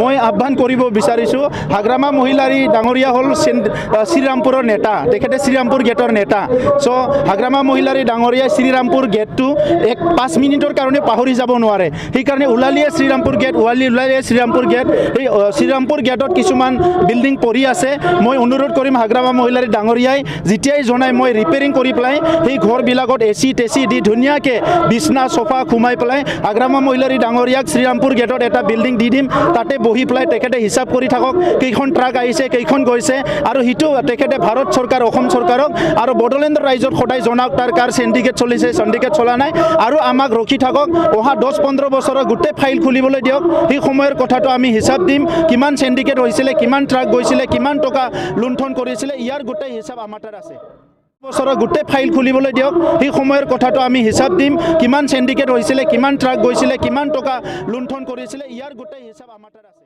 মই আহ্বান কৰিব বিচাৰিছোঁ হাগ্ৰামা মহিলাৰী ডাঙৰীয়া হ'ল শ্ৰীৰামপুৰৰ নেতা, তেখেতে শ্ৰীৰামপুৰ গেটৰ নেতা। চ' হাগ্ৰামা মহিলাৰী ডাঙৰীয়াই শ্ৰীৰামপুৰ গেটটো 5 মিনিটৰ কাৰণে পাহৰি যাব নোৱাৰে। সেইকাৰণে ওলালিয়ে শ্ৰীৰামপুৰ গেট, ওলালিয়ে শ্ৰীৰামপুৰ গেট। এই শ্ৰীৰামপুৰ গেটত কিছুমান বিল্ডিং পৰি আছে। মই অনুৰোধ কৰিম হাগ্ৰামা মহিলাৰী ডাঙৰীয়াই যেতিয়াই জনাই মই ৰিপেয়াৰিং কৰি পেলাই সেই ঘৰবিলাকত এচি টেচি দি ধুনীয়াকৈ বিছনা চোফা সোমাই পেলাই হাগ্ৰামা মহিলাৰী ডাঙৰীয়াক শ্ৰীৰামপুৰ গেটত এটা বিল্ডিং দি দিম। তাতে বহি পেলাই তেখেতে হিচাপ কৰি থাকক কেইখন ট্ৰাক আহিছে, কেইখন গৈছে, আৰু সিটো তেখেতে ভাৰত চৰকাৰ, অসম চৰকাৰক আৰু বড়োলেণ্ডৰ ৰাইজক সদায় জনাওক তাৰ কাৰ চিণ্ডিকেট চলিছে, চিণ্ডিকেট চলা নাই, আৰু আমাক ৰখি থাকক। অহা 10-15 বছৰৰ গোটেই ফাইল খুলিবলৈ দিয়ক। সেই সময়ৰ কথাটো আমি হিচাপ দিম, কিমান চিণ্ডিকেট হৈছিলে, কিমান ট্ৰাক গৈছিলে, কিমান টকা লুণ্ঠন কৰিছিলে, ইয়াৰ গোটেই হিচাপ আমাৰ তাত আছে। বছৰৰ গোটেই ফাইল খুলিবলৈ দিয়ক। সেই সময়ৰ কথাটো আমি হিচাপ দিম, কিমান চিণ্ডিকেট হৈছিলে, কিমান ট্ৰাক গৈছিলে, কিমান টকা লুণ্ঠন কৰিছিলে, ইয়াৰ গোটেই হিচাপ আমাৰ তাত আছে।